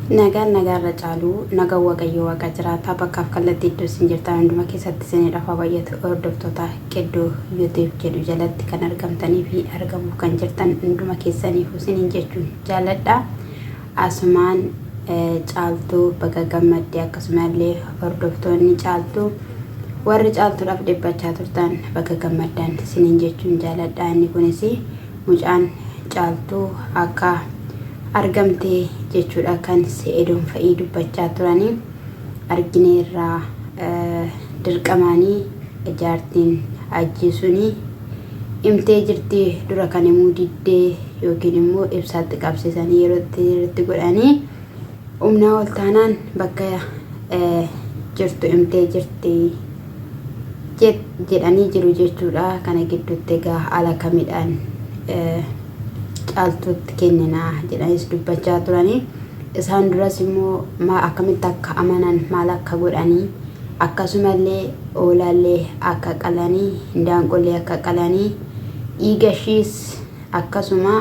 nagarra caalu naga waaqayyo waaqa jiraata bakkaaf kallattii iddoo isin jirtan hunduma keessatti isin dhafa baay'atu hordoftoota qeddoo YouTube jedhu jalatti kan argamtanii fi argamu kan jirtan hunduma keessaniif isin jechuun jaaladha. Asumaan caaltuu bakka gammaddee akkasumallee hordoftoonni caaltuu warri caaltuudhaaf dhibbachaa turtan bakka gammaddan isin jechuun jaaladha. Inni kunis mucaan caaltuu akka argamte jechuudha kan seedoon fa'ii dubbachaa turanii argineerraa dirqamaanii jaartiin ajjeesuni imtee jirti dura kan immoo diddee yookiin immoo ibsaatti qabsiisanii yeroo itti godhanii humna ol taanaan bakka jirtu imtee jirti jedhanii jiru jechuudha. Kana gidduutti egaa haala kamidhaan caaltuutti kennina jedhanis dubbachaa turanii isaan duras immoo akkamitti akka amanan maal akka godhanii akkasumallee oolaallee akka qalanii hindaanqollee akka qalanii dhiigashiis akkasuma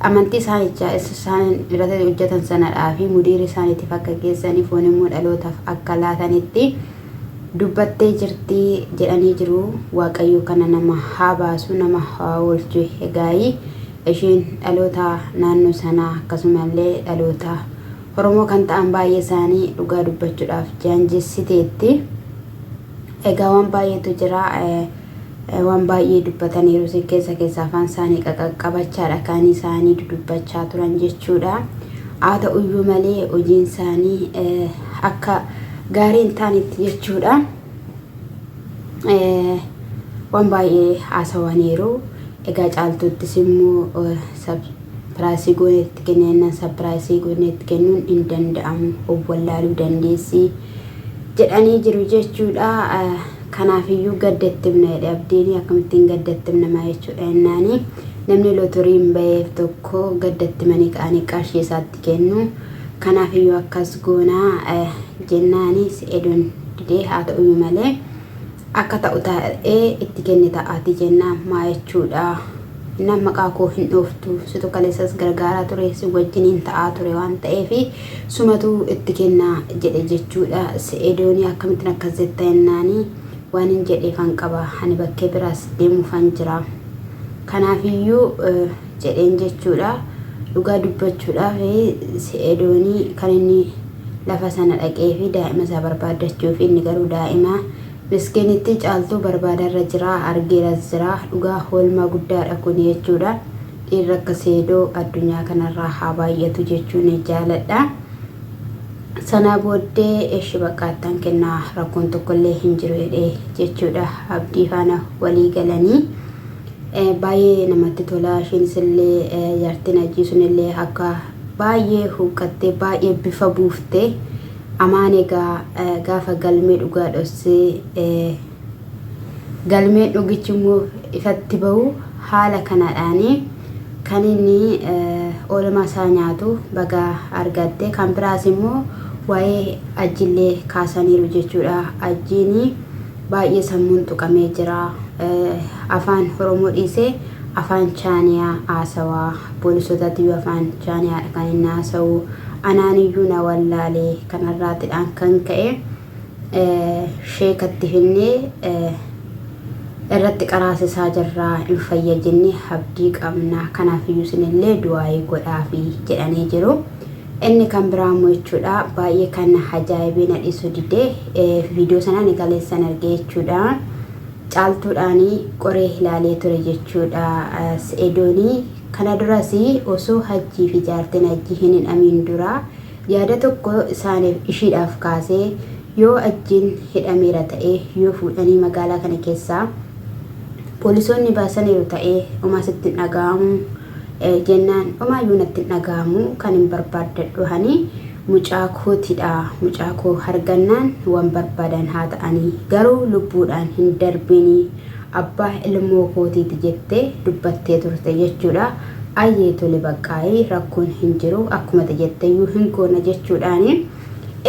amantii isaanicha isaan irratti hojjetan sanadhaa fi mudiira isaaniitiif akka geessanii foon immoo dhalootaaf akka laatanitti dubbattee jirti jedhanii jiru. Waaqayyo kana nama haa baasu nama haa oolchu. Egaa isheen dhaloota naannoo sanaa akkasumallee dhaloota Oromoo kan ta'an baay'ee isaanii dhugaa dubbachuudhaaf jaanjessiteetti. Egaa waan baay'eetu jira. Waan baay'ee dubbataniiru keessa afaan isaanii qaqqabachaadha kan isaanii dubbachaa turan jechuudha. Haa ta'uyyuu malee hojiin isaanii akka gaarii hin taanetti jechuudha. Waan baay'ee haasawaniiru. Egaa caaltuuttis immoo sapiraayisii goonetti kennan sapiraayisii goonetti kennuun hin danda'amu wallaaluu dandeessi jedhanii jiru jechuudha. Kanaafiyyuu gaddattimna jedhe abdiin akkamittiin gaddattimnamaa jechuudha. Innaani namni lotariin baheef tokko gaddattimanii ka'anii qarshii isaatti kennu. Kanaafiyyuu akkas goonaa jennaani seedoon didee haa ta'uyyuu malee akka ta'u ta'ee itti kenne ta'aati jennaan maa jechuudha. Nama maqaa koo hin dhooftu situ kaleessas gargaaraa ture si wajjiniin ta'aa ture waan ta'eef sumatu itti kennaa jedhe jechuudha. Seedoon akkamittiin akkas jetta jennaani waan hin jedheefan qaba ani bakkee biraas deemuufan jira. Kanaafiyyuu jedheen jechuudha. Dhugaa dubbachuudhaaf seedoonii kan inni lafa sana dhaqee fi daa'ima isaa barbaadachuuf inni garuu daa'ima miskiinitti caaltuu barbaadarra jira argeeras jira. Dhugaa hoolmaa guddaadha kun jechuudha. Dhiirri akka seedoo addunyaa kanarraa haa baay'atu jechuun jaaladha. Sana booddee eeshi bakkaattan kennaa rakkoon tokkollee hin jiru jedhee jechuudha. Abdii faana walii galanii baay'ee namatti tola. Isheenis illee jaartiin ajjiisuun illee akka baay'ee huqqattee baay'ee bifa buuftee amaan egaa gaafa galmee dhugaa dhossee galmee dhugichi immoo ifatti bahu haala kanadhaanii kan inni oolmaa isaa nyaatu baga argatte. Kan biraas immoo waa'ee ajjiillee kaasaniiru jechuudha. Ajjiini baay'ee sammuun tuqamee jira. Afaan Oromoo dhiisee afaan Chaaniyaa haasawaa poolisootatti afaan Chaaniyaa kan inni haasawu anaaniyyuu na wallaalee kanarraatidhaan kan ka'e sheekatti finnee irratti qaraasisaa jirraa hin fayyajinne abdii qabna. Kanaafiyyuu isinillee du'aayii godhaafi jedhanii jiru. Inni kan biraamoo jechuudha baay'ee kan ajaa'ibee na dhiisu didee viidiyoo sana ni galeessan argee jechuudha. Caaltuudhaanii qoree ilaalee ture jechuudha. Seedoonii kana duras osoo hajjii fi jaartiin hajjii hin hidhamiin dura yaada tokko isaaniif ishiidhaaf kaasee yoo ajjiin hidhameera ta'ee yoo fuudhanii magaalaa kana keessaa poolisoonni baasaniiru ta'ee homaa sitti dhaga'amu jennaan homaayyuu natti dhaga'amu kan hin barbaadadhu hani mucaa kootidha. Mucaa koo argannaan waan barbaadan haa ta'anii garuu lubbuudhaan hin darbinii abbaa ilmoo kootiiti jettee dubbattee turte jechuudha. Ayyee tole baqqaayii rakkoon hin jiru akkuma jetteyyuu hin goona jechuudhaani.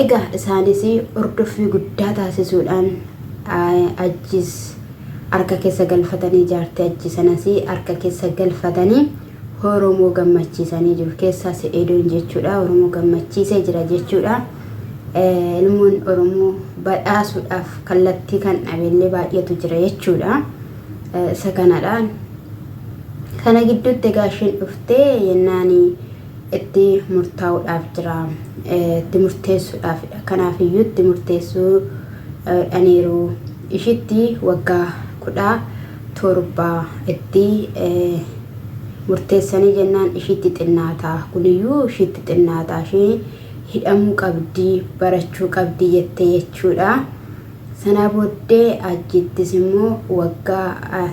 Egaa isaanis ordoffii guddaa taasisuudhaan ajjis harka keessa galfatanii jaartii ajji sanas harka keessa galfatanii Oromoo gammachiisanii jiru. Keessaa Se'eedoon jechuudha. Oromoo gammachiisee jira jechuudha. Ilmoon Oromoo badhaasuudhaaf kallattii kan dhabeellee baay'eetu jira jechuudha. Isa kanadhaan kana gidduutti egaa isheen dhuftee yennaan itti murtaa'uudhaaf jira. Itti murteessuudhaafidha. Kanaafiyyuu itti murteessuu dhaniiru. Ishitti waggaa 17 itti murteessanii jennaan ishitti xinnaataa. Kuniyyuu ishitti xinnaataa. Ishee hidhamuu qabdii, barachuu qabdii jettee jechuudha. Sana booddee ajjittis immoo waggaa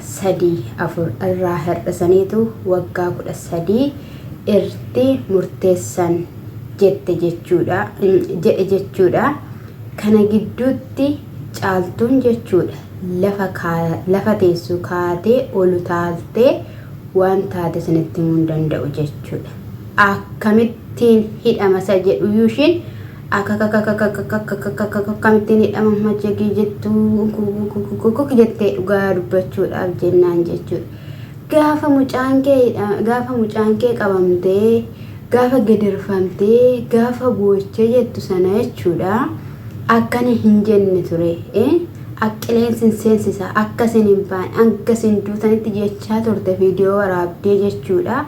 3-4 irraa hir'isaniitu waggaa 13 irratti murteessan jedhe jechuudha. Kana gidduutti Caltuun jechuudha lafa teessuu kaatee olu taaltee waan taate sanitti himuu hin danda'u jechuudha. Akkamittiin hidhama isa jedhu yuushiin akkamittiin hidhama majjagii jettuu jettee dhugaa dubbachuudhaaf jennaan jechuudha. Gaafa mucaan kee qabamtee, gaafa gadirfamtee, gaafa boochee jettu sana jechuudha. Akkana hin jenne ture. Qilleensi seensisa akkasin hin baan angasin duutanitti jechaa turte viidiyoo waraabdee jechuudha.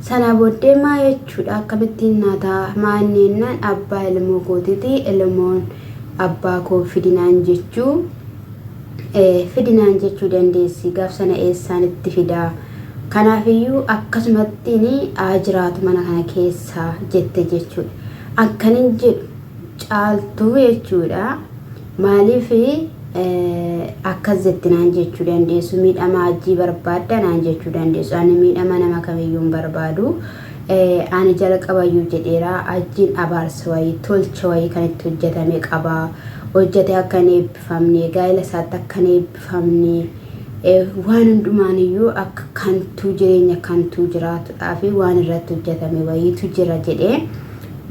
Sana booddee maa jechuudha akkamittiin naataa maanneennan abbaa ilmoo kootiiti ilmoon abbaa koo fidinaan jechuu dandeessi gaaf sana eessaan itti fidaa. Kanaafiyyuu akkasumattiin jiraatu mana kana keessaa jette jechuudha. Akkanin jedhu Caltuu jechuudha. Maaliif akkas jettinaan jechuu dandeessu miidhama ajjii barbaadda naan jechuu dandeessu. Ani miidhama nama kamiyyuu hin barbaadu. Ani jalqabayyuu jedheera ajjiin abaarsa wayii tolcha wayii kan itti hojjetame qabaa. Hojjete akka hin eebbifamne gaa'ela isaatti akka hin eebbifamne waan hundumaaniyyuu akka kantuu jireenya kantuu jiraatudhaaf waan irratti hojjetame wayiitu jira jedhee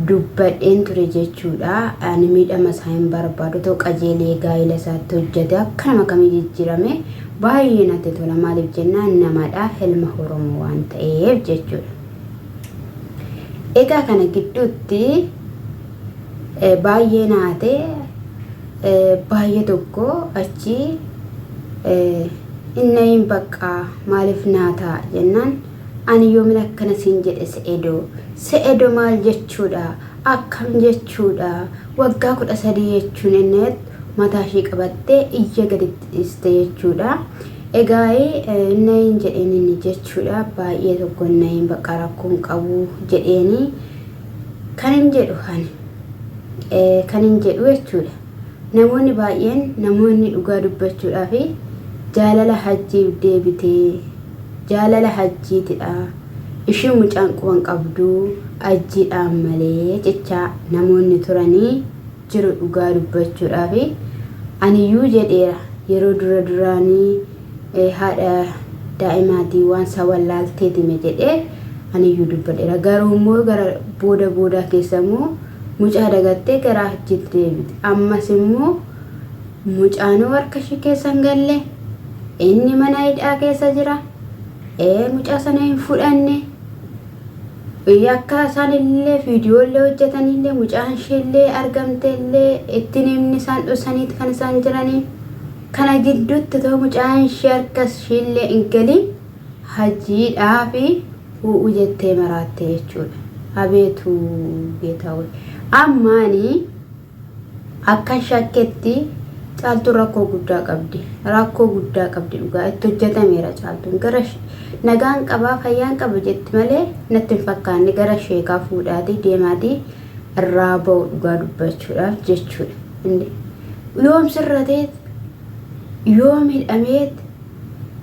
dubbadheen ture jechuudha. Ani miidhama isaa hin barbaadu ta'u qajeelee gaa'ela isaatti hojjete akka nama kamii jijjiirame baay'ee natti tola. Maaliif jennaan namadhaaf ilma Oromoo waan ta'eef jechuudha. Egaa kana gidduutti baay'ee naatee baay'ee tokko achi innayin bakka maaliif naataa jennaan ani yoomin akkana siin jedhe Se'eedoo maal jechuudha akkam jechuudha waggaa 13 jechuun innet mataa ishee qabattee iyya gaditti dhiiste jechuudha. Egaa innayin jedheen inni jechuudha baay'ee tokko innayin bakka rakkoon qabu jedheeni kan hin jedhu jechuudha. Namoonni baay'een namoonni dhugaa dubbachuudhaaf jaalala hajjiif deebitee jaalala hajjiitidha. Ishii mucaan quban qabdu ajjiidhaan malee jecha namoonni turanii jiru dhugaa dubbachuudhaaf. Aniyyuu jedheera yeroo duraanii haadha daa'imaatii waan isa wallaalteetime jedhee aniyyuu dubbadheera. Garuu immoo gara booda keessa immoo mucaa dagattee gara hajjiitti deebite. Ammas immoo mucaanoo harka ishee keessa hin galle inni mana hidhaa keessa jira. Mucaa sana hin fudhanne akka isaan illee viidiyoolee hojjetanillee mucaan isheellee argamteellee ittiin himni isaan dhosaniiti kan isaan jiranii. Kana gidduutti ta'u mucaan ishee harkas isheellee hin galin hajjiidhaa fi hu'u jettee maraatte jechuudha. Abeetu geetaawwe. Ammaani akka shakketti Caltuun rakkoo guddaa qabdi dhugaa itti hojjetameera. Caltuun gara nagaan qabaa fayyaan qaba jetti malee natti hin fakkaanne gara sheekaa fuudhaatii deemaatii irraa ba'u dhugaa dubbachuudhaaf jechuudha. Yoom sirrateet yoom hidhameet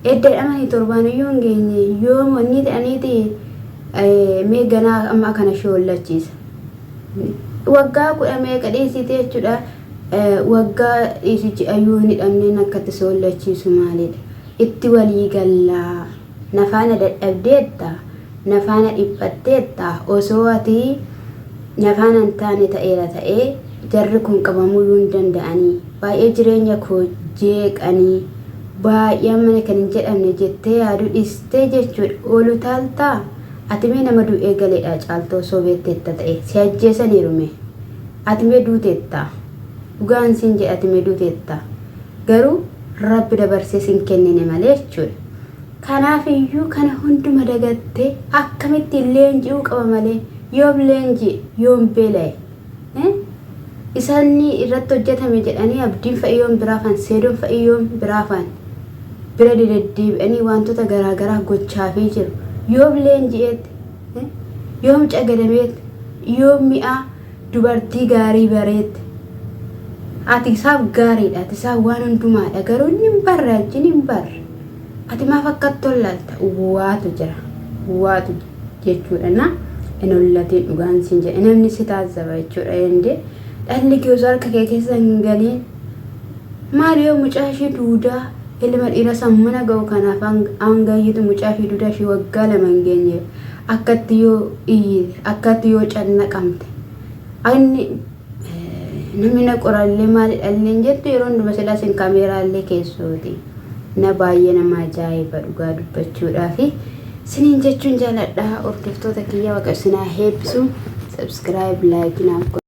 edda hidhamanii torbaaniyyuu hin geenye yoom wanni ta'aniiti meeganaa amma kana ishee wallachiisa. Waggaa 10 meeqa dhiisite jechuudha. Waggaa dhiisichi ayyuu hin hidhamneen akkatti isa wallachiisu maalidha? Itti walii gallaa nafaana dadhabdeetta nafaana dhiphatteetta osoo ati nafaana hin taane ta'eera ta'ee jarri kun qabamuu hin danda'anii baay'ee jireenya koo jeeqanii baay'ee mana kan hin jedhamne jettee yaadu dhiistee jechuudha. Oolu taaltaa ati mee nama du'ee galeedha caaltuu sobeetteetta ta'e si ajjeesaniirume ati mee duuteetta dhugaan siin jedhe ati mee duuteetta garuu rabbi dabarsee sin kennine malee jechuudha. Kanaaf iyyuu kana hunduma dagattee akkamitti leenji'uu qaba malee yoom leenji yoom beela'e isaanii irratti hojjetame jedhanii abdiin fa'i yoom biraafan seedoon fa'i yoom biraafan bira deddeebi'anii wantoota garaagaraa gochaafii jiru yoom leenji'eetti yoom cagadameetti yoom mi'a dubartii gaarii bareetti ati isaaf gaariidha ati isaaf waan hundumaadha garuu inni hin barre ajjiin hin barre ati maaf akkatti tollalta waatu jira waatu jechuudha na enollatiin dhugaan siin jedhe namni si taasisa jechuudha yende dhalli kee osoo harka kee keessa hin galiin maal yoo mucaa ishee duudaa ilma dhiira sammuna ga'u kanaaf hangayyitu mucaa ishee duudaa ishee waggaa lama hin geenye akkatti yoo iyyite akkatti yoo cannaqamte inni namni na qorallee maali dhalleen jettu yeroo hunduma sidaas hin kaameeraallee keessooti na baay'ee nama ajaa'iba dhugaa dubbachuudhaafi siniin jechuun jaaladha hordoftoota kiyya waaqessinaa heebbisu subscribe like naaf